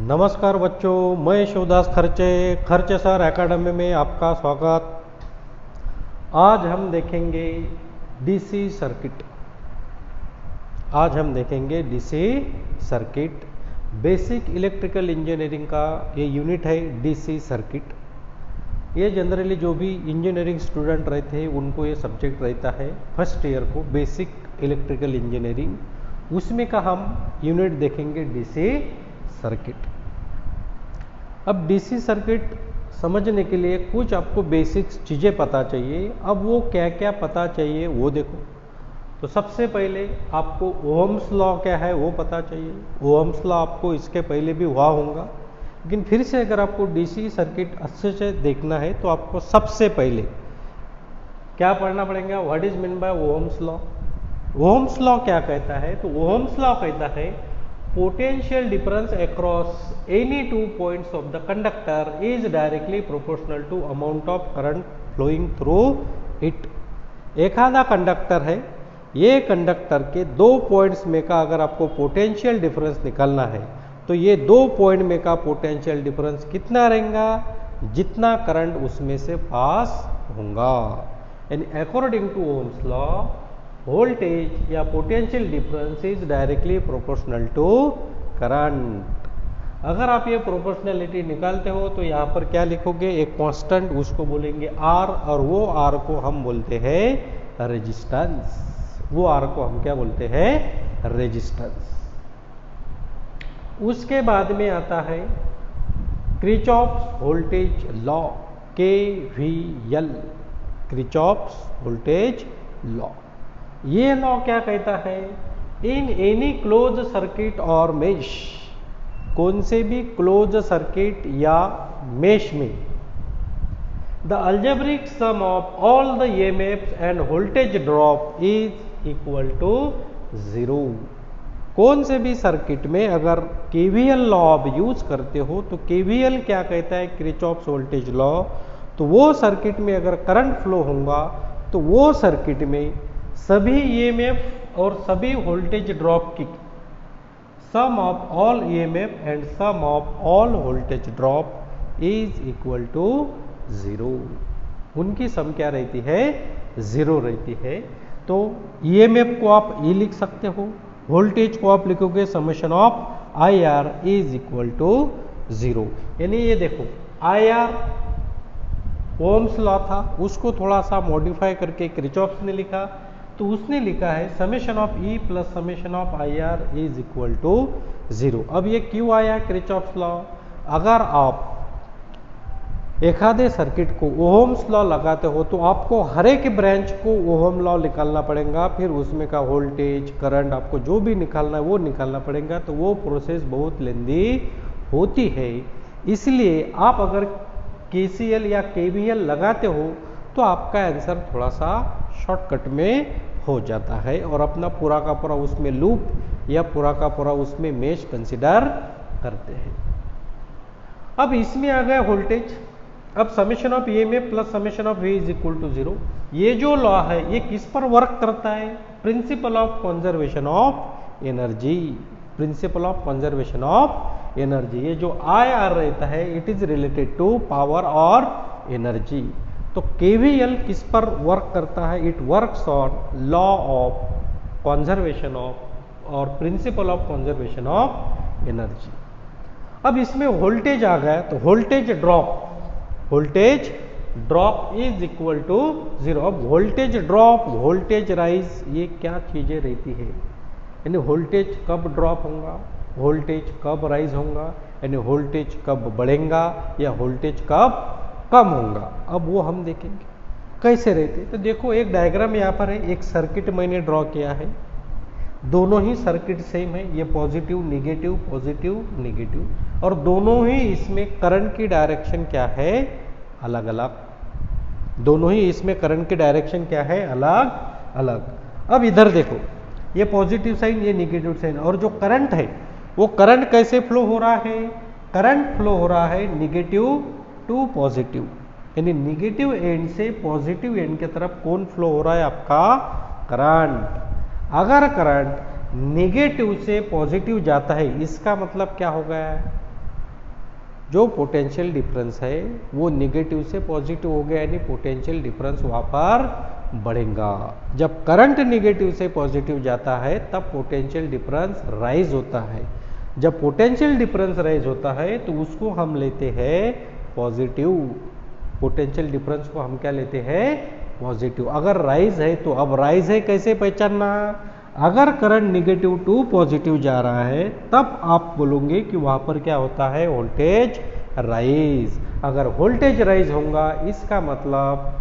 नमस्कार बच्चों, मैं शिवदास खर्चे सर एकेडमी में आपका स्वागत। आज हम देखेंगे डीसी सर्किट। आज हम देखेंगे DC circuit. Basic electrical engineering का ये यूनिट है डीसी सर्किट। ये जनरली जो भी इंजीनियरिंग स्टूडेंट रहते हैं उनको ये सब्जेक्ट रहता है फर्स्ट ईयर को, बेसिक इलेक्ट्रिकल इंजीनियरिंग। उसमें का हम यूनिट देखेंगे डीसी सर्किट। अब डीसी सर्किट समझने के लिए कुछ आपको बेसिक्स चीज़ें पता चाहिए। अब वो क्या क्या पता चाहिए वो देखो। तो सबसे पहले आपको ओहम्स लॉ क्या है वो पता चाहिए। ओहम्स लॉ आपको इसके पहले भी हुआ होगा, लेकिन फिर से अगर आपको डीसी सर्किट अच्छे से देखना है तो आपको सबसे पहले क्या पढ़ना पड़ेगा, what is mean by Ohm's law. Ohm's law क्या कहता है? तो ओहम्स लॉ कहता है potential difference across any 2 points of the conductor is directly proportional to amount of current flowing through it। एखादा कंडक्टर है, ये कंडक्टर के 2 पॉइंट्स में का अगर आपको पोटेंशियल डिफरेंस निकालना है तो ये 2 पॉइंट में का पोटेंशियल डिफरेंस कितना रहेगा, जितना करंट उसमें से पास होगा। And according to Ohm's law voltage या potential difference is directly proportional to current. अगर आप ये प्रोपोर्शनलिटी निकालते हो तो यहाँ पर क्या लिखोगे, एक कांस्टेंट, उसको बोलेंगे आर, और वो आर को हम बोलते हैं रेजिस्टेंस। वो आर को हम क्या बोलते हैं, रेजिस्टेंस। उसके बाद में आता है Kirchhoff's voltage law, KVL, Kirchhoff's voltage law. ये लॉ क्या कहता है, इन एनी क्लोज सर्किट और मेश, कौन से भी क्लोज सर्किट या मेश में, the algebraic sum of all the EMFs and voltage drop is equal to 0। कौन से भी सर्किट में अगर KVL लॉ आप यूज करते हो तो KVL क्या कहता है, किरचॉफ्स वोल्टेज लॉ। तो वो सर्किट में अगर करंट फ्लो होगा तो वो सर्किट में सभी EMF और सभी वोल्टेज ड्रॉप की sum of all EMF and sum of all voltage drop is equal to 0। उनकी सम क्या रहती है, 0 रहती है। तो EMF को आप E लिख सकते हो, वोल्टेज को आप लिखोगे summation of IR is equal to 0। यानी ये देखो, IR ओम्स लॉ था, उसको थोड़ा सा मॉडिफाई करके किरचॉफ्स ने लिखा, तो उसने लिखा है summation of E plus summation of IR is equal to 0। अब ये क्यों आया किरचॉफ्स लॉ? अगर आप एखादे सर्किट को ओहम्स लॉ लगाते हो तो आपको हर एक ब्रांच को ओहम लॉ निकालना पड़ेगा, फिर उसमें का वोल्टेज करंट आपको जो भी निकालना है वो निकालना पड़ेगा। तो वो प्रोसेस बहुत लेंदी होती है। इसलिए आप अगर KCL या KVL लगाते हो तो आपका आंसर थोड़ा सा शॉर्टकट में हो जाता है और अपना पूरा का पूरा उसमें लूप या पूरा का पूरा उसमें मेश कंसिडर करते हैं। अब इसमें आ गया वोल्टेज। अब summation of EMF plus summation of V is equal to 0। ये जो लॉ है ये किस पर वर्क करता है, principle of conservation of energy. Principle of conservation of energy, ये जो IR रहता है it is related to power और एनर्जी। तो KVL किस पर वर्क करता है, it works on law of conservation of और principle of conservation of energy. अब इसमें वोल्टेज आ गया तो voltage drop is equal to 0। अब वोल्टेज ड्रॉप, वोल्टेज राइज, ये क्या चीजें रहती है, यानी वोल्टेज कब ड्रॉप होगा, वोल्टेज कब राइज होगा, यानी वोल्टेज कब बढ़ेगा या वोल्टेज कब कम होगा। अब वो हम देखेंगे कैसे रहते। तो देखो एक डायग्राम यहाँ पर है, एक सर्किट मैंने ड्रॉ किया है, दोनों ही सर्किट सेम है, ये पॉजिटिव नेगेटिव पॉजिटिव नेगेटिव, और दोनों ही इसमें करंट की डायरेक्शन क्या है, अलग अलग। दोनों ही इसमें करंट की डायरेक्शन क्या है, अलग अलग। अब इधर देखो, ये पॉजिटिव साइन, ये नेगेटिव साइन, और जो करंट है वो करंट कैसे फ्लो हो रहा है, करंट फ्लो हो रहा है निगेटिव टू पॉजिटिव, यानी निगेटिव एंड से पॉजिटिव एंड की तरफ कौन फ्लो हो रहा है, आपका करंट। अगर करंट नेगेटिव से पॉजिटिव जाता है, इसका मतलब क्या हो गया है, जो पोटेंशियल डिफरेंस है वो निगेटिव से पॉजिटिव हो गया, यानी पोटेंशियल डिफरेंस वहां पर बढ़ेगा। जब करंट निगेटिव से पॉजिटिव जाता है तब पोटेंशियल डिफरेंस राइज होता है। जब पोटेंशियल डिफरेंस राइज होता है तो उसको हम लेते हैं पॉजिटिव। पोटेंशियल डिफरेंस को हम क्या लेते हैं? पॉजिटिव। अगर राइज है तो अब राइज है कैसे पहचानना? अगर करंट निगेटिव टू पॉजिटिव जा रहा है तब आप बोलोगे कि वहां पर क्या होता है? Voltage rise. अगर वोल्टेज राइज होगा इसका मतलब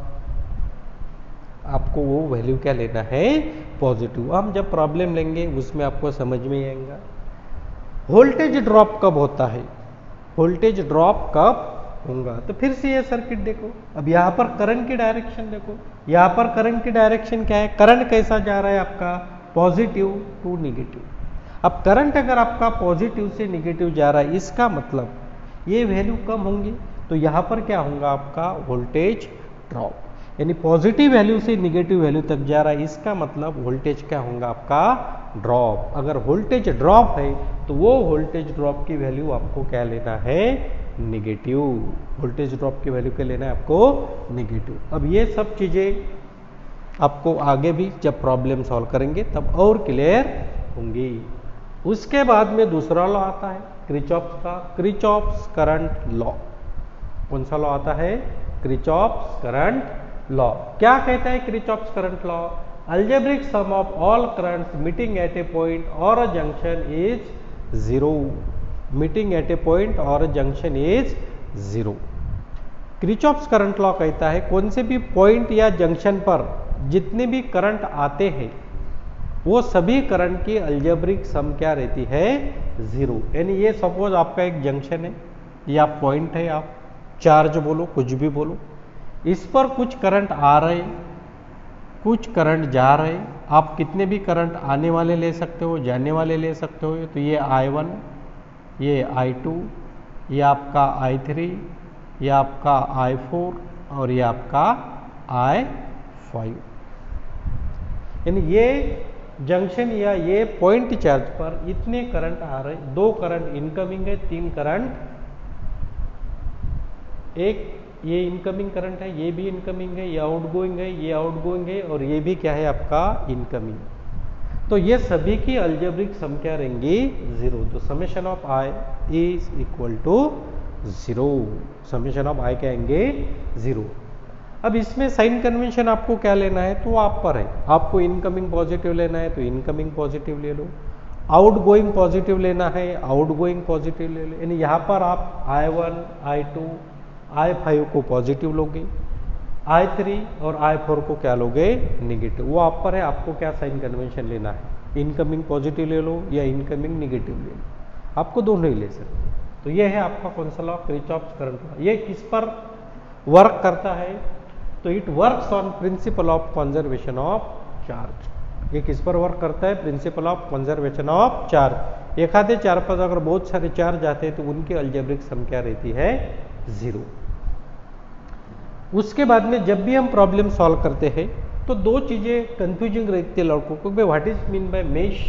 आपको वो वैल्यू क्या लेना है? पॉजिटिव। हम जब प्रॉब्लम लेंगे उसमें आपको समझ में आएगा। वोल्टेज ड्रॉप कब होता है? वोल्टेज ड्रॉप कब होगा? तो फिर से ये सर्किट देखो, अब यहां पर करंट की डायरेक्शन देखो, यहां पर करंट की डायरेक्शन क्या है? करंट कैसा जा रहा है आपका? Positive to negative. अब करंट अगर आपका पॉजिटिव से निगेटिव जा रहा है इसका मतलब ये वैल्यू कम होंगी, तो यहां पर क्या होगा? आपका वोल्टेज ड्रॉप, यानी पॉजिटिव वैल्यू से निगेटिव वैल्यू तक जा रहा है इसका मतलब वोल्टेज क्या होगा? आपका ड्रॉप। अगर वोल्टेज ड्रॉप है तो वो वोल्टेज ड्रॉप की वैल्यू आपको क्या लेना है? निगेटिव। वोल्टेज ड्रॉप की वैल्यू क्या लेना है आपको? निगेटिव। अब ये सब चीजें आपको आगे भी जब प्रॉब्लम सॉल्व करेंगे तब और क्लियर होंगी। उसके बाद में दूसरा लॉ आता है किरचॉफ का, किरचॉफ्स करंट लॉ। कौन सा लॉ आता है? Kirchhoff's current law. क्या कहता है Kirchhoff's current law? Algebraic sum of all currents meeting at a point और a junction is zero. Meeting at a point और junction is zero. Kirchhoff's current law कहता है कौन से भी पॉइंट या जंक्शन पर जितने भी करंट आते हैं वो सभी करंट की अलजेब्रिक सम क्या रहती है? जीरो। यानी ये सपोज आपका एक जंक्शन है या पॉइंट है, आप चार्ज बोलो कुछ भी बोलो, इस पर कुछ करंट आ रहे कुछ करंट जा रहे, आप कितने भी करंट आने वाले ले सकते हो, जाने वाले ले सकते हो। तो ये I1, ये I2, ये आपका I3, ये आपका I4 और ये आपका I5। यानी ये जंक्शन या ये पॉइंट चार्ज पर इतने करंट आ रहे, दो करंट इनकमिंग है, तीन करंट, एक ये इनकमिंग करंट है, ये भी इनकमिंग है, ये आउटगोइंग है, ये आउटगोइंग है और ये भी क्या है आपका? इनकमिंग। तो ये सभी की अलजेब्रिक सम क्या रहेंगी? जीरो। तो summation of I is equal to zero. Summation of I क्या आएंगे? जीरो। अब इसमें साइन कन्वेंशन आपको क्या लेना है तो आप पर है। आपको इनकमिंग पॉजिटिव लेना है तो इनकमिंग पॉजिटिव ले लो, आउटगोइंग पॉजिटिव लेना है आउटगोइंग पॉजिटिव ले लो। यानी यहां पर आप I1, I2, I5 को पॉजिटिव लोगे, I3 और I4 को क्या लोगे? निगेटिव। वो आप पर है, आपको क्या साइन कन्वेंशन लेना है, इनकमिंग पॉजिटिव ले लो या इनकमिंग निगेटिव ले लो, आपको दोनों ही ले सकते। तो ये है आपका कौन सा लॉ? Kirchhoff's current law. ये किस पर वर्क करता है? तो it works on principal of conservation of charge. ये किस पर वर्क करता है? Principle of conservation of charge. एक आधे चार पास अगर बहुत सारे चार्ज आते हैं तो उनकी अलजेब्रिक सम क्या रहती है? जीरो। उसके बाद में जब भी हम प्रॉब्लम सॉल्व करते हैं तो दो चीजें कंफ्यूजिंग रहती है लड़कों को, भाई what is mean by mesh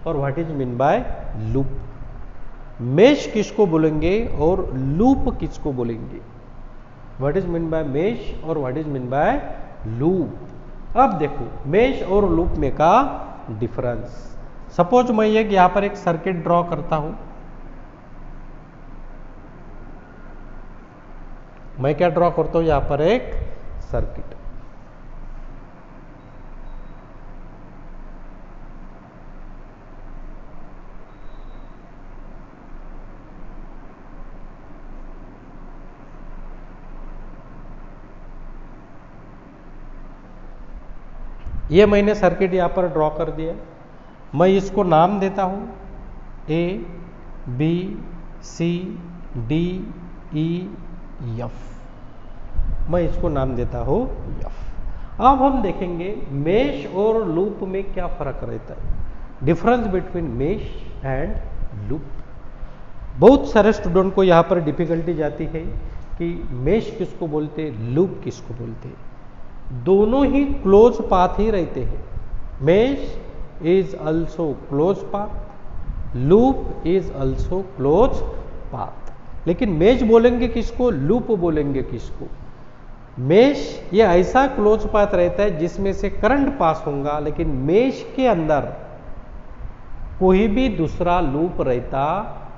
और what is mean by loop. Mesh किसको बोलेंगे और लूप किसको बोलेंगे? What is mean by mesh और what is mean by loop. अब देखो मेश और लूप में का डिफरेंस। सपोज मैं एक यहां पर एक सर्किट ड्रॉ करता हूं, मैं क्या ड्रॉ करता हूं यहां पर? एक सर्किट। ये मैंने सर्किट यहां पर ड्रॉ कर दिया। मैं इसको नाम देता हूं A, B, C, D, E, F। मैं इसको नाम देता हूं F। अब हम देखेंगे मेश और लूप में क्या फर्क रहता है, difference between mesh and loop. बहुत सारे स्टूडेंट को यहां पर डिफिकल्टी जाती है कि मेश किसको बोलते, लूप किसको बोलते। दोनों ही क्लोज पाथ ही रहते हैं। Mesh is also close path, loop is also close path. लेकिन मेश बोलेंगे किसको, लूप बोलेंगे किसको। मेश ये ऐसा क्लोज पाथ रहता है जिसमें से करंट पास होगा, लेकिन मेश के अंदर कोई भी दूसरा लूप रहता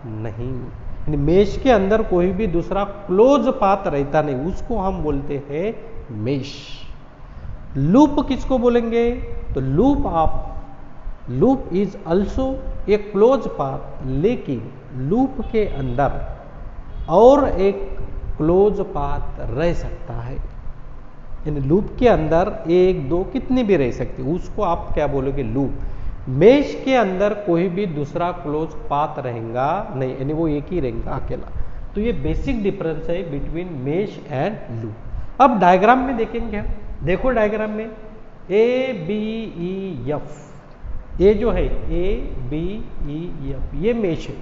नहीं। मेश के अंदर कोई भी दूसरा क्लोज पाथ रहता नहीं, उसको हम बोलते हैं मेश। लूप किसको बोलेंगे, तो loop is also a close path, लेकिन लूप के अंदर और एक क्लोज पाथ रह सकता है। यानी लूप के अंदर एक दो कितने भी रह सकते, उसको आप क्या बोलोगे, लूप। मेश के अंदर कोई भी दूसरा क्लोज पाथ रहेगा नहीं, यानी वो एक ही रहेगा अकेला। तो ये बेसिक डिफरेंस है बिटवीन मेश एंड लूप। अब डायग्राम में देखेंगे हम, देखो डायग्राम में ए बी ई एफ, ये जो है ए बी ई एफ ये मेश है,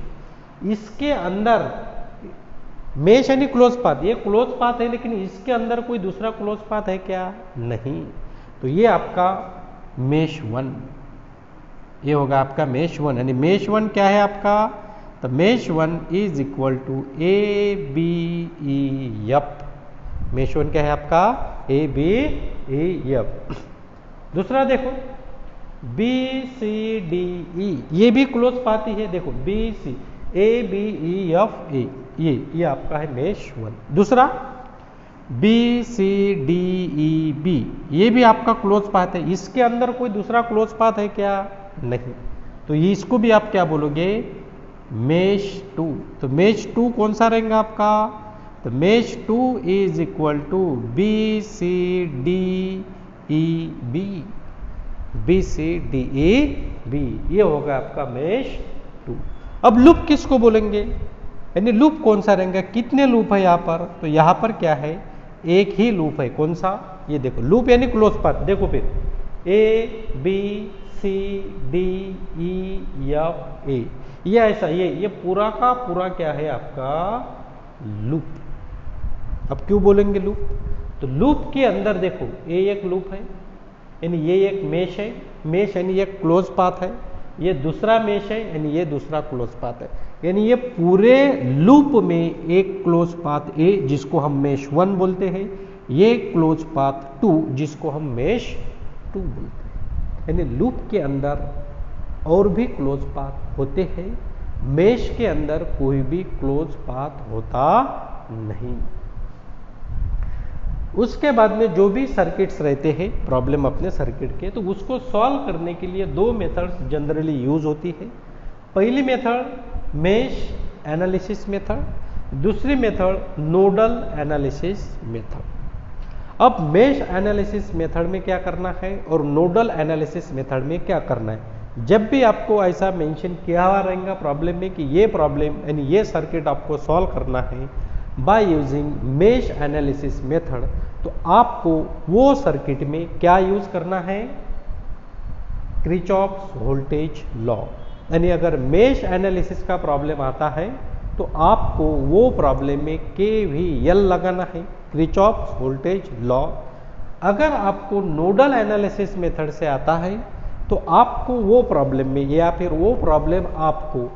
इसके अंदर मेश यानी क्लोज पाथ, ये क्लोज पाथ है, लेकिन इसके अंदर कोई दूसरा क्लोज पाथ है क्या, नहीं। तो ये आपका मेश वन, ये होगा आपका मेश वन। यानी मेश वन क्या है आपका, तो mesh one is equal to A B E F. Mesh one क्या है आपका, ए बी ई एफ। दूसरा देखो बी सी डी ई, ये भी क्लोज पाथ ही है, देखो B C A B E F A, ये आपका है मेश वन। दूसरा B C D E B, ये भी आपका क्लोज पाथ है, इसके अंदर कोई दूसरा क्लोज पाथ है क्या, नहीं। तो ये इसको भी आप क्या बोलोगे, मेश टू। तो मेश टू कौन सा रहेगा आपका, तो mesh two is equal to B C D E B, B C D E B, ये होगा आपका मेश टू। अब लूप किसको बोलेंगे, यानी लूप कौन सा रहेगा, कितने लूप है यहाँ पर, तो यहाँ पर क्या है, एक ही लूप है, कौन सा, ये देखो लूप यानी क्लोज पाथ। देखो फिर A B C D E F A, ये ऐसा ये पूरा का पूरा क्या है आपका लूप। अब क्यों बोलेंगे लूप, तो लूप के अंदर देखो ये एक लूप है, यानी ये एक मेश है, मेश यानी एक क्लोज पाथ है, ये दूसरा मेश है यानी ये दूसरा क्लोज पाथ है। यानी ये पूरे लूप में एक क्लोज पाथ ए जिसको हम मेश वन बोलते हैं, ये क्लोज पाथ टू जिसको हम मेश टू बोलते हैं। यानी लूप के अंदर और भी क्लोज पाथ होते हैं, मेश के अंदर कोई भी क्लोज पाथ होता नहीं। उसके बाद में जो भी सर्किट्स रहते हैं प्रॉब्लम अपने सर्किट के, तो उसको सॉल्व करने के लिए दो मेथड्स जनरली यूज होती है। पहली मेथड मेश एनालिसिस मेथड, दूसरी मेथड नोडल एनालिसिस मेथड। अब मेश एनालिसिस मेथड में क्या करना है और नोडल एनालिसिस मेथड में क्या करना है, जब भी आपको ऐसा मेंशन किया हुआ रहेगा प्रॉब्लम में कि ये प्रॉब्लम यानी ये सर्किट आपको सॉल्व करना है by using mesh analysis method, तो आपको वो सर्किट में क्या यूज करना है, किरचॉफ्स वोल्टेज लॉ। यानी अगर मेश एनालिसिस का प्रॉब्लम आता है तो आपको वो प्रॉब्लम में KVL लगाना है, किरचॉफ्स वोल्टेज लॉ। अगर आपको नोडल एनालिसिस मेथड से आता है तो आपको वो प्रॉब्लम में या फिर वो प्रॉब्लम आपको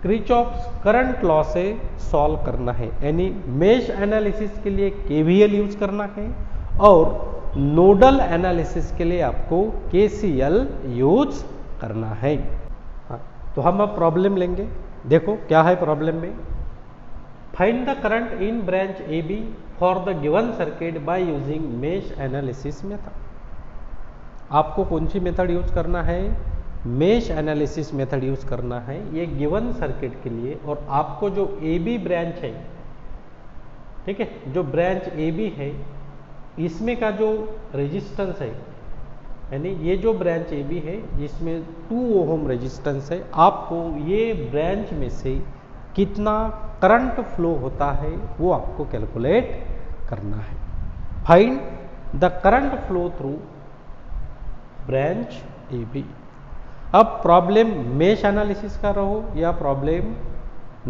किरचॉफ्स करंट लॉ से सॉल्व करना है। यानी मेश एनालिसिस के लिए KVL यूज करना है और नोडल एनालिसिस के लिए आपको KCL यूज करना है। हाँ, तो हम अब प्रॉब्लम लेंगे। देखो क्या है प्रॉब्लम में, find the current in branch AB for the given circuit by using mesh analysis method. आपको कौन सी मेथड यूज करना है, मेश एनालिसिस मेथड यूज करना है ये गिवन सर्किट के लिए। और आपको जो AB ब्रांच है, ठीक है, जो ब्रांच AB है इसमें का जो रेजिस्टेंस है, यानी ये जो ब्रांच AB है जिसमें 2 ओम रेजिस्टेंस है, आपको ये ब्रांच में से कितना करंट फ्लो होता है वो आपको कैलकुलेट करना है। Find the current flow through branch AB। अब प्रॉब्लम मेश एनालिसिस का रहो या प्रॉब्लम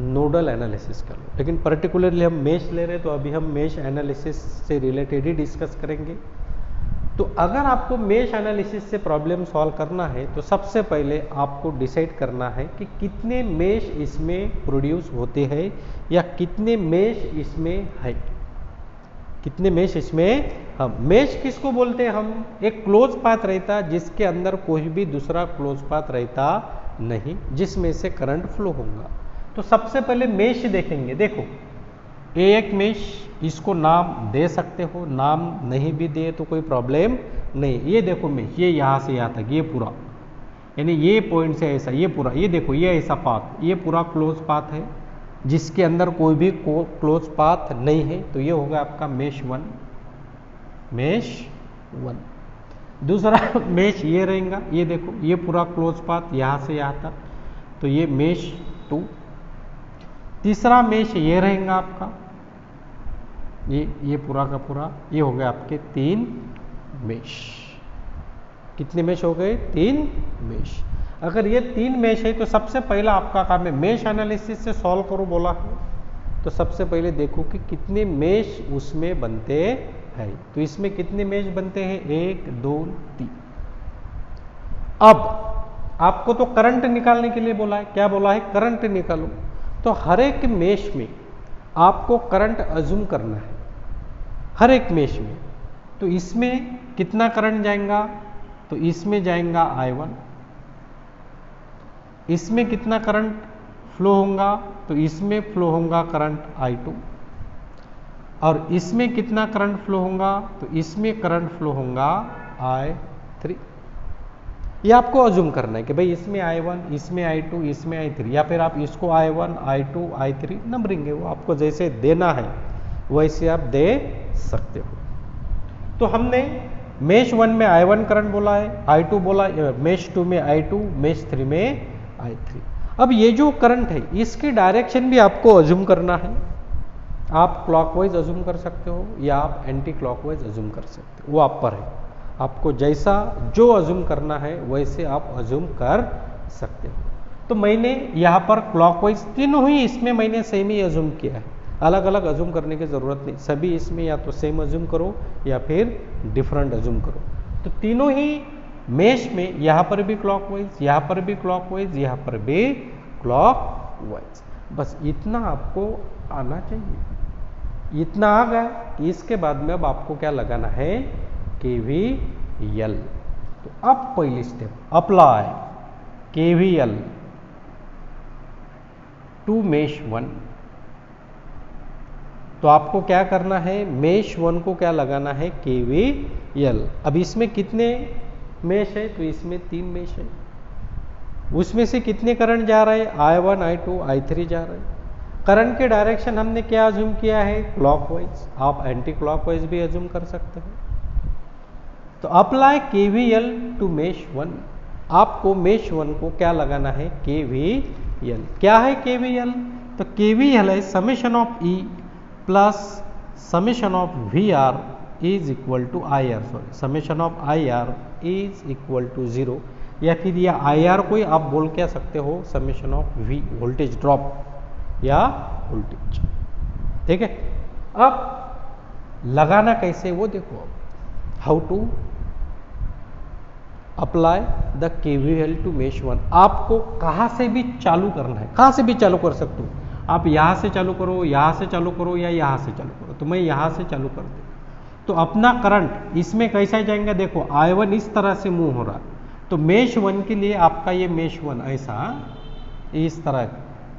नोडल एनालिसिस का लो, लेकिन पर्टिकुलरली हम मेश ले रहे हैं तो अभी हम मेश एनालिसिस से रिलेटेड ही डिस्कस करेंगे। तो अगर आपको मेश एनालिसिस से प्रॉब्लम सॉल्व करना है तो सबसे पहले आपको डिसाइड करना है कि कितने मेश इसमें प्रोड्यूस होते हैं या कितने मेश इसमें है, कितने मेश इसमें। हम मेश किसको बोलते हैं? हम एक क्लोज पाथ रहता जिसके अंदर कोई भी दूसरा क्लोज पाथ रहता नहीं, जिसमें से करंट फ्लो होगा। तो सबसे पहले मेश देखेंगे। देखो एक मेश, इसको नाम दे सकते हो, नाम नहीं भी दे तो कोई प्रॉब्लम नहीं। ये देखो मेश, ये यहाँ से यहाँ तक, ये पूरा, यानी ये पॉइंट से ऐसा, ये पूरा, ये देखो ये ऐसा पाथ, ये पूरा क्लोज पाथ है जिसके अंदर कोई भी क्लोज पाथ नहीं है। तो ये होगा आपका मेश 1, मेश 1। दूसरा मेश ये रहेगा, ये देखो ये पूरा क्लोज पाथ यहाँ से यहाँ तक, तो ये मेश 2। तीसरा मेश ये रहेगा आपका, ये पूरा का पूरा, ये हो गया आपके 3 मेश। कितने मेश हो गए? 3 मेश। अगर ये 3 मेश है तो सबसे पहला आपका काम है मेश एनालिसिस से सॉल्व करो बोला है, तो सबसे पहले देखो कि कितने मेश उसमें बनते हैं। तो इसमें कितने मेश बनते हैं? 1 2 3। अब आपको तो करंट निकालने के लिए बोला है। क्या बोला है? करंट निकालो। तो हर एक मेश में आपको करंट अज्यूम करना है, हर एक मेश में। तो इसमें कितना करंट जाएगा? तो इसमें जाएगा I1। इसमें कितना करंट फ्लो होगा? तो इसमें फ्लो होगा करंट I2। और इसमें कितना करंट फ्लो होगा? तो इसमें करंट फ्लो होगा I3। ये आपको अज्यूम करना है कि भाई इसमें I1, इसमें I2, इसमें I3, या फिर आप इसको I1, I2, I3 नंबरिंग है, वो आपको जैसे देना है वैसे आप दे सकते हो। तो हमने मेश 1 में I1 करंट बोला है, I2 बोला, मेश 2 में I2, मेश 3 में I3। अब ये जो करंट है इसकी डायरेक्शन भी आपको अज्यूम करना है। आप क्लॉकवाइज अज्यूम कर सकते हो या आप एंटी क्लॉकवाइज अज्यूम कर सकते हो, वो आप पर है। आपको जैसा जो अज्यूम करना है वैसे आप अज्यूम कर सकते हो। तो मैंने यहाँ पर क्लॉकवाइज तीनों ही इसमें मैंने सेम ही अज्यूम किया है, अलग अलग अज्यूम करने की ज़रूरत नहीं। सभी इसमें या तो सेम अज्यूम करो या फिर डिफरेंट अज्यूम करो। तो तीनों ही मेश में यहाँ पर भी क्लॉकवाइज, यहाँ पर भी क्लॉकवाइज, यहाँ पर भी क्लॉकवाइज। बस इतना आपको आना चाहिए। इतना आ गया, इसके बाद में अब आपको क्या लगाना है? KVL। तो अब पहली step, apply KVL to mesh 1। तो आपको क्या करना है? मेश 1 को क्या लगाना है? KVL। अब इसमें कितने मेश है? तो इसमें 3 मेश है। उसमें से कितने करंट जा रहे हैं? I1, I2, I3 जा रहे हैं। करंट के डायरेक्शन हमने क्या अज्यूम किया है? क्लॉकवाइज। आप एंटी क्लॉकवाइज भी अज्यूम कर सकते हैं। तो अप्लाई KVL टू मेश 1। आपको मेश 1 को क्या लगाना है? KVL। क्या है KVL? तो KVL है summation of E plus summation of VR is equal to IR, sorry summation of IR is equal to 0, या फिर यह IR को आप बोल क्या सकते हो? Summation of V, voltage drop या वोल्टेज। ठीक है। अब लगाना कैसे वो देखो। How to apply the KVL to mesh 1। आपको कहाँ से भी चालू करना है, कहाँ से भी चालू कर सकते हो। आप यहाँ से चालू करो, यहाँ से चालू करो या यहाँ से चालू करो। तो मैं यहाँ से चालू कर दूँ तो अपना करंट इसमें कैसा जाएगा? देखो I1 इस तरह से मूव हो रहा, तो मेश 1 के लिए आपका ये मेश 1 ऐसा इस तरह,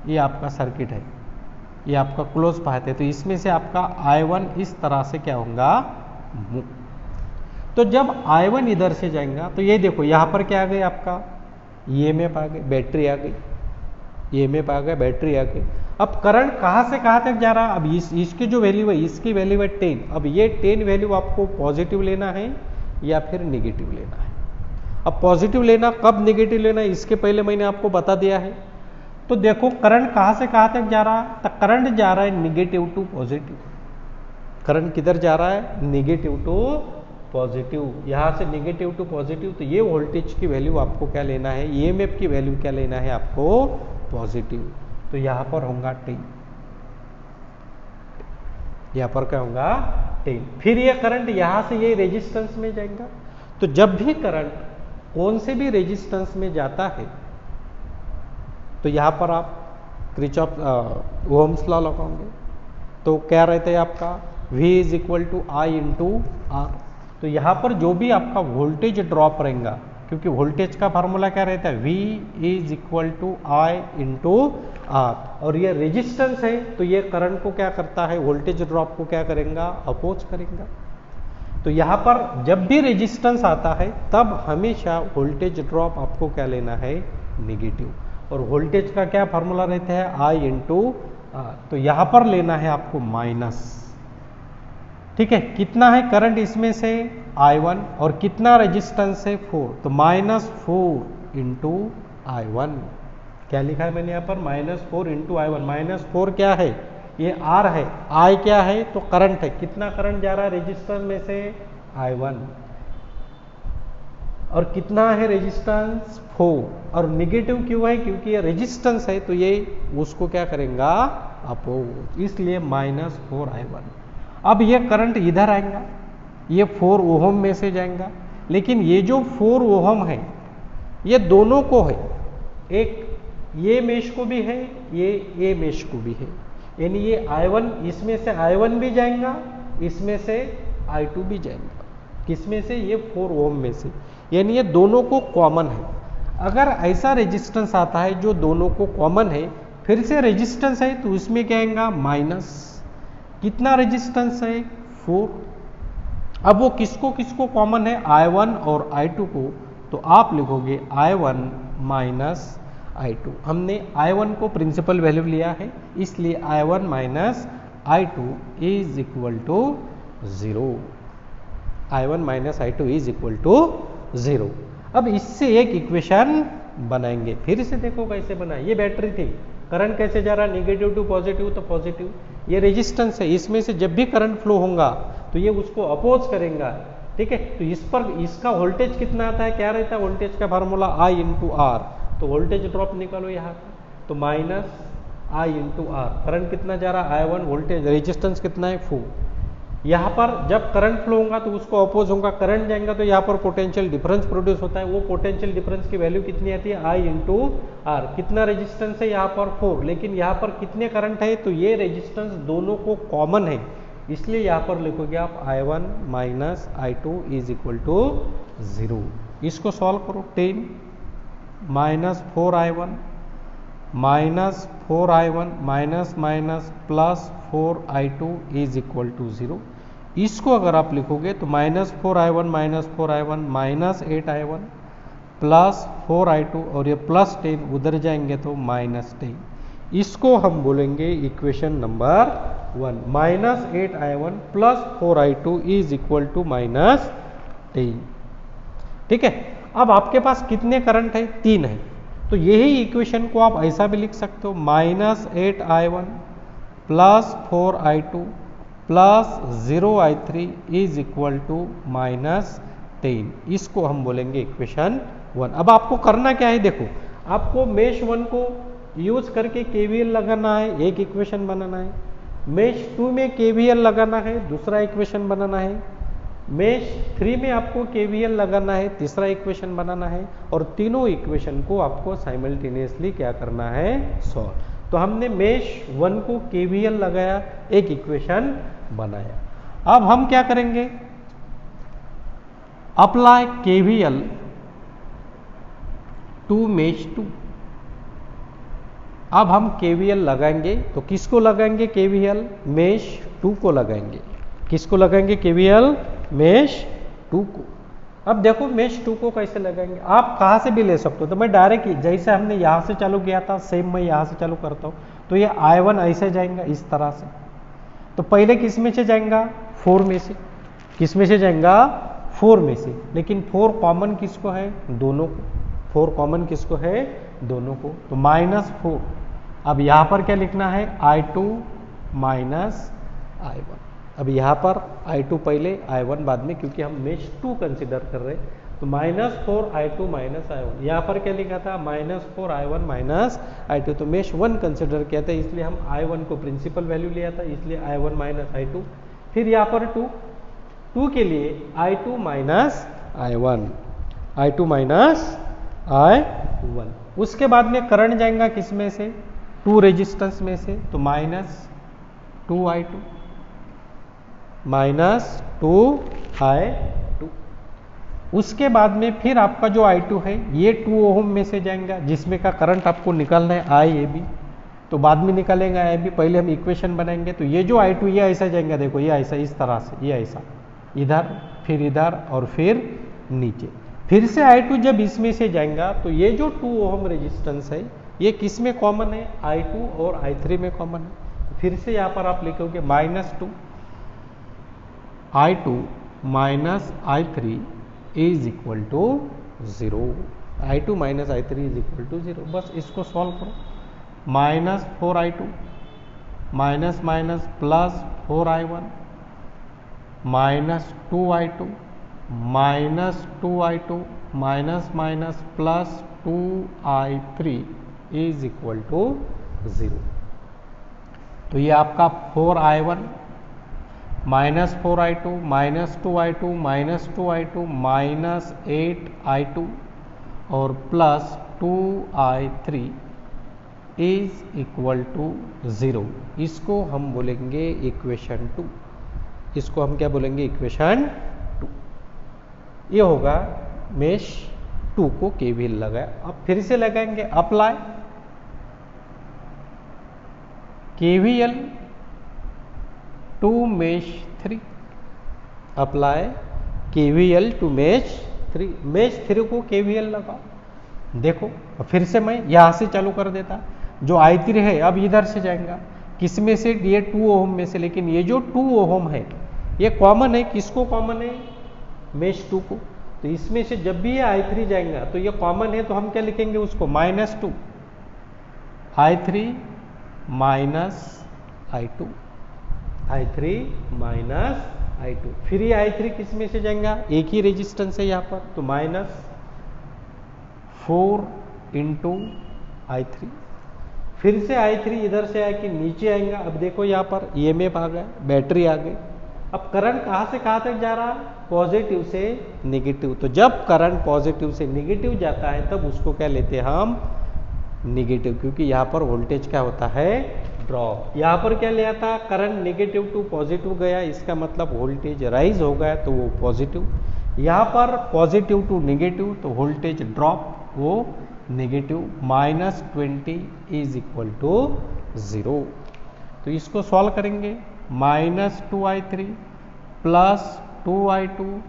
ये आपका सर्किट है, ये आपका क्लोज पाथ है। तो इसमें से आपका I1 इस तरह से क्या होगा? मूव। तो जब I1 इधर से जाएगा तो ये देखो यहाँ पर क्या आ गई? आपका EMF आ गई, बैटरी आ गई, EMF आ गया, बैटरी आ गई। अब करंट कहाँ से कहाँ तक जा रहा है? अब इसकी जो वैल्यू है, इसकी वैल्यू है 10। अब ये 10 वैल्यू आपको पॉजिटिव लेना है या फिर निगेटिव लेना है। अब पॉजिटिव लेना, कब निगेटिव लेना है इसके पहले मैंने आपको बता दिया है। तो देखो करंट कहाँ से कहाँ तक जा रहा है? तो करंट जा रहा है निगेटिव टू पॉजिटिव। करंट किधर जा रहा है? Negative to positive. यहाँ से निगेटिव टू पॉजिटिव, तो ये वोल्टेज की वैल्यू आपको क्या लेना है? EMF की वैल्यू क्या लेना है आपको? पॉजिटिव। तो यहाँ पर होगा 10, यहाँ पर क्या होगा? 10। फिर ये करंट यहाँ से ये रेजिस्टेंस में जाएगा। तो जब भी करंट कौन से भी रेजिस्टेंस में जाता है तो यहाँ पर आप किरचॉफ ओहम्स लॉ लगाओगे। तो क्या रहता है आपका V is equal to I into R. तो यहाँ पर जो भी आपका वोल्टेज ड्रॉप रहेगा, क्योंकि वोल्टेज का फार्मूला क्या रहता है, V is equal to I into R, और ये रेजिस्टेंस है तो ये करंट को क्या करता है, वोल्टेज ड्रॉप को क्या करेगा, अपोज करेगा। तो यहाँ पर जब भी रेजिस्टेंस आता है तब हमेशा वोल्टेज ड्रॉप आपको क्या लेना है, नेगेटिव। और वोल्टेज का क्या फार्मूला रहता है, आई इंटू आर। तो यहाँ पर लेना है आपको माइनस, ठीक है। कितना है करंट इसमें से, I1, और कितना रेजिस्टेंस है 4, तो -4 इंटू I1। क्या लिखा है मैंने यहाँ पर, -4 इंटू I1। -4 क्या है, ये R है, I क्या है, तो करंट है। कितना करंट जा रहा है रेजिस्टेंस में से, I1, और कितना है रेजिस्टेंस 4, और निगेटिव क्यों है, क्योंकि ये रेजिस्टेंस है तो ये उसको क्या करेगा, अपोज, इसलिए -4 I1। अब ये करंट इधर आएगा, ये 4 ओहम में से जाएगा, लेकिन ये जो 4 ओहम है ये दोनों को है, एक ये मेश को भी है, ये मेश को भी है, यानी ये I1, इसमें से I1 भी जाएगा, इसमें से I2 भी जाएगा। किसमें से, ये 4 ओम में से, यानी ये दोनों को कॉमन है। अगर ऐसा रेजिस्टेंस आता है जो दोनों को कॉमन है, फिर से रेजिस्टेंस है तो उसमें क्या आएगा, माइनस। कितना रेजिस्टेंस है, 4। अब वो किसको किसको कॉमन है, I1 और I2 को, तो आप लिखोगे I1 माइनस I2। हमने I1 को प्रिंसिपल वैल्यू लिया है, इसलिए I1 minus I2 is equal to 0। I1 minus I2 is equal to 0। अब इससे एक इक्वेशन बनाएंगे, फिर से देखो कैसे बनाए। ये बैटरी थी, करंट कैसे जा रहा है, निगेटिव टू पॉजिटिव, तो पॉजिटिव। ये रेजिस्टेंस है, इसमें से जब भी करंट फ्लो होगा तो ये उसको अपोज करेगा, ठीक है। तो इस पर इसका वोल्टेज कितना आता है, क्या रहता है वोल्टेज का फार्मूला, आई इंटू आर। तो वोल्टेज ड्रॉप निकालो यहाँ पर, तो minus I into R. Current कितना जा रहा है, I1, वोल्टेज रेजिस्टेंस कितना है, 4। यहाँ पर जब करंट फ्लो होगा तो उसको अपोज होगा, करंट जाएगा तो यहाँ पर पोटेंशियल डिफरेंस प्रोड्यूस होता है। वो पोटेंशियल डिफरेंस की वैल्यू कितनी आती है, आई इंटू आर। कितना रेजिस्टेंस है यहाँ पर, 4, लेकिन यहाँ पर कितने करंट है, तो ये रेजिस्टेंस दोनों को कॉमन है, इसलिए यहाँ पर लिखोगे आप I1 minus I2 is equal to 0। इसको सॉल्व करो, 10 minus 4I1 minus 4I1 minus minus plus 4I2 is equal to 0। इसको अगर आप लिखोगे तो -4I1 minus 8I1 plus 4I2, और ये प्लस 10 उधर जाएंगे तो -10। इसको हम बोलेंगे equation number 1। -8I1 plus 4I2 is equal to -10, ठीक है। अब आपके पास कितने करंट है, 3 है, तो यही इक्वेशन को आप ऐसा भी लिख सकते हो, -8I1 plus 4I2 plus 0I3 is equal to -10। इसको हम बोलेंगे इक्वेशन 1। अब आपको करना क्या है, देखो आपको मेश 1 को यूज करके KVL लगाना है, एक इक्वेशन बनाना है। मेश 2 में KVL लगाना है, दूसरा इक्वेशन बनाना है। मेश 3 में आपको KVL लगाना है, तीसरा इक्वेशन बनाना है, और तीनों इक्वेशन को आपको साइमल्टेनियसली क्या करना है, सॉल्व। तो हमने मेश 1 को KVL लगाया, एक इक्वेशन बनाया। अब हम क्या करेंगे, अप्लाई KVL टू मेश 2। अब हम KVL लगाएंगे, तो किसको लगाएंगे KVL, मेश 2 को लगाएंगे। किसको लगाएंगे KVL, मेश 2 को। अब देखो मेश 2 को कैसे लगाएंगे, आप कहाँ से भी ले सकते हो। तो मैं डायरेक्ट जैसे हमने यहाँ से चालू किया था सेम मैं यहाँ से चालू करता हूँ। तो ये I1 ऐसे जाएगा इस तरह से, तो पहले किस में से जाएगा, 4 में से। किस में से जाएगा, 4 में से, लेकिन 4 कॉमन किसको है, दोनों को। 4 कॉमन किसको है, दोनों को, तो -4। अब यहाँ पर क्या लिखना है, I2 माइनस I1। अब यहाँ पर I2 पहले, I1 बाद में, क्योंकि हम मेश 2 कंसिडर कर रहे हैं। तो -4I2 माइनस I1। यहाँ पर क्या लिखा था, -4I1 माइनस I2। तो मेश 1 कंसिडर किया था, इसलिए हम I1 को प्रिंसिपल वैल्यू लिया था, इसलिए I1 माइनस I2। फिर यहाँ पर 2, 2 के लिए I2 minus I1, I2 minus I1। उसके बाद में करंट जाएगा किस में से, 2 रेजिस्टेंस में से, तो -2I2 -2I2। उसके बाद में फिर आपका जो I2 है ये 2 ओम में से जाएगा, जिसमें का करंट आपको निकालना है IAB, तो बाद में निकालेंगे IAB, पहले हम इक्वेशन बनाएंगे। तो ये जो I2 ये ऐसा जाएगा, देखो ये ऐसा, इस तरह से, ये ऐसा इधर, फिर इधर और फिर नीचे। फिर से I2 जब इसमें से जाएगा तो ये जो 2 ओम रेजिस्टेंस है ये किस में कॉमन है, I2 और I3 में कॉमन है। फिर से यहाँ पर आप लिखोगे -2 I2 minus I3 is equal to 0, I2 minus I3 is equal to 0। बस इसको सॉल्व करो, -4I2 minus minus plus 4I1 -2I2 -2I2 minus minus plus 2I3 is equal to 0। तो ये आपका 4I1 -4I2 -2I2 -2I2 -8I2 और plus 2I3 is equal to 0। इसको हम बोलेंगे इक्वेशन 2। इसको हम क्या बोलेंगे, इक्वेशन 2। ये होगा मेश 2 को केवीएल लगाया। अब फिर से लगाएंगे apply KVL to mesh 3, apply KVL to mesh 3। Mesh 3 को केवीएल लगाओ। देखो फिर से मैं यहां से चालू कर देता, जो I3 है अब इधर से जाएगा, किस में से, ये 2 ओम में से, लेकिन ये जो 2 ओम है ये कॉमन है, किसको कॉमन है, मेश 2 को। तो इसमें से जब भी ये I3 जाएगा तो ये कॉमन है, तो हम क्या लिखेंगे उसको, -2 I3 minus I2, I3 minus I2। फिर ये I3 किस में से जाएगा, एक ही रेजिस्टेंस है यहाँ पर, तो -4 इंटू I3। फिर से I3 इधर से आके नीचे आएगा। अब देखो यहाँ पर EMF आ गया, बैटरी आ गई। अब करंट कहाँ से कहाँ तक जा रहा, पॉजिटिव से नेगेटिव। तो जब करंट पॉजिटिव से नेगेटिव जाता है तब उसको क्या लेते हैं हम, नेगेटिव, क्योंकि यहाँ पर वोल्टेज क्या होता है, ड्रॉप। यहाँ पर क्या लिया था, करंट नेगेटिव टू पॉजिटिव गया, इसका मतलब वोल्टेज राइज हो गया तो वो पॉजिटिव। यहाँ पर पॉजिटिव टू नेगेटिव तो वोल्टेज ड्रॉप, वो नेगेटिव, -20 इज इक्वल टू 0। तो इसको सॉल्व करेंगे, -2I3 plus 2I2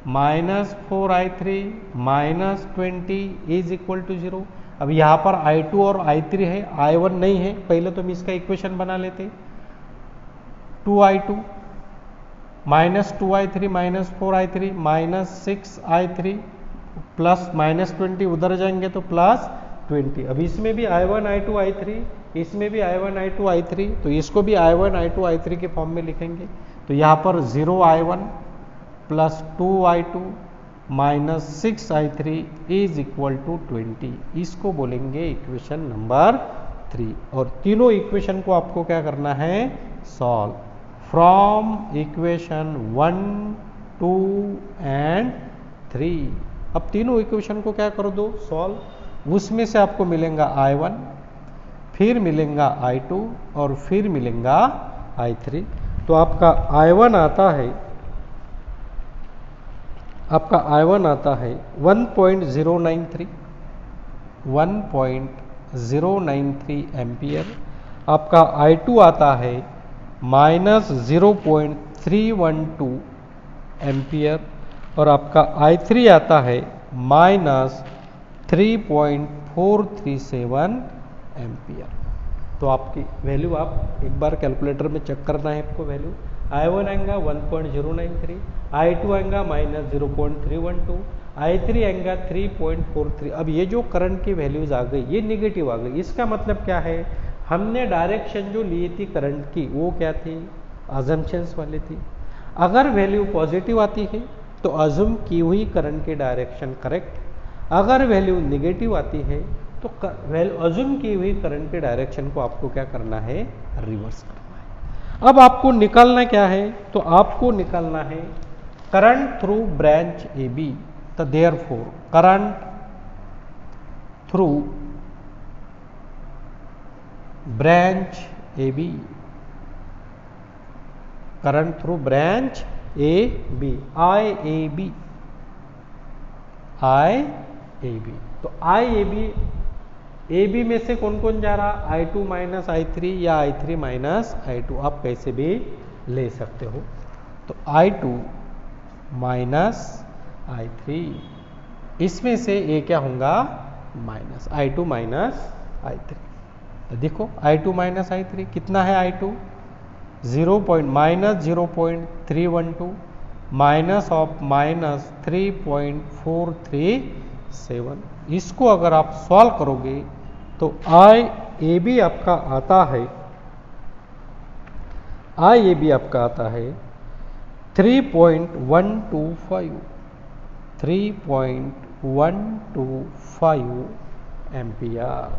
-4I3 -20 is equal to 0। अब यहाँ पर I2 और I3 है, I1 नहीं है। पहले तो हम इसका इक्वेशन बना लेते, 2I2 -2I3 -4I3 -6I3 plus -20, उधर जाएंगे तो +20। अब इसमें भी I1 I2 I3, इसमें भी I1 I2 I3, तो इसको भी I1 I2 I3 के फॉर्म में लिखेंगे। तो यहाँ पर 0I1 plus 2I2 -6I3 is equal to 20। इसको बोलेंगे इक्वेशन नंबर 3। और तीनों इक्वेशन को आपको क्या करना है, सॉल्व फ्रॉम इक्वेशन 1, 2 एंड 3। अब तीनों इक्वेशन को क्या कर दो, सॉल्व। उसमें से आपको मिलेगा I1, फिर मिलेगा I2 और फिर मिलेगा I3। तो आपका I1 आता है, आपका I1 आता है 1.093 एम्पियर। आपका I2 आता है -0.312 एम्पियर और आपका I3 आता है -3.437 एम्पियर। तो आपकी वैल्यू आप एक बार कैलकुलेटर में चेक करना है आपको वैल्यू। I1 आएगा 1.093, I2 आएगा -0.312, I3 आएगा 3.43। अब ये जो करंट की वैल्यूज आ गई ये नेगेटिव आ गई, इसका मतलब क्या है, हमने डायरेक्शन जो ली थी करंट की वो क्या थी, अजम्पशंस वाली थी। अगर वैल्यू पॉजिटिव आती है तो अज्यूम की हुई करंट की डायरेक्शन करेक्ट, अगर वैल्यू नेगेटिव आती है तो अज्यूम की हुई करंट के डायरेक्शन को आपको क्या करना है, रिवर्स करना है। अब आपको निकालना क्या है, तो आपको निकालना है current through branch A B. तो therefore current through branch A B, current through branch A B, I A B, I A B. तो आई ए बी में से कौन कौन जा रहा, I2 माइनस आई थ्री या I3 माइनस I2, आप कैसे भी ले सकते हो। तो I2 माइनस I3, इसमें से ए क्या होगा, माइनस I2 माइनस I3। तो देखो I2 माइनस I3 कितना है, I2 0.312 माइनस ऑफ माइनस 3.437। इसको अगर आप सॉल्व करोगे तो आई ए बी आपका आता है, आई ए बी आपका आता है 3.125 एम्पियर,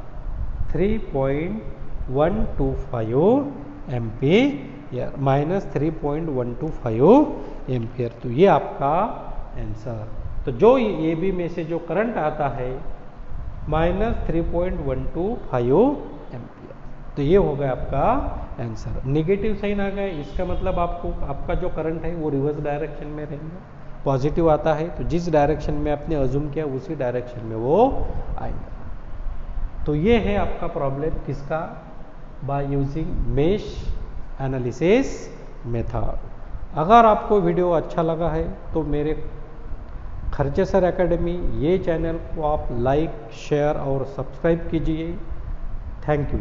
3.125 एम्पियर माइनस 3.125 एम्पियर। तो ये आपका आंसर। तो जो ए बी में से जो करंट आता है माइनस 3.125 एम्पियर, तो ये हो गया आपका आंसर। नेगेटिव साइन आ गया, इसका मतलब आपका जो करंट है वो रिवर्स डायरेक्शन में रहेगा। पॉजिटिव आता है तो जिस डायरेक्शन में आपने अज्यूम किया उसी डायरेक्शन में वो आएगा। तो ये है आपका प्रॉब्लम किसका, by using mesh analysis method. अगर आपको वीडियो अच्छा लगा है तो मेरे खर्चे सर एकेडमी ये चैनल को आप लाइक, शेयर और सब्सक्राइब कीजिए। Thank you.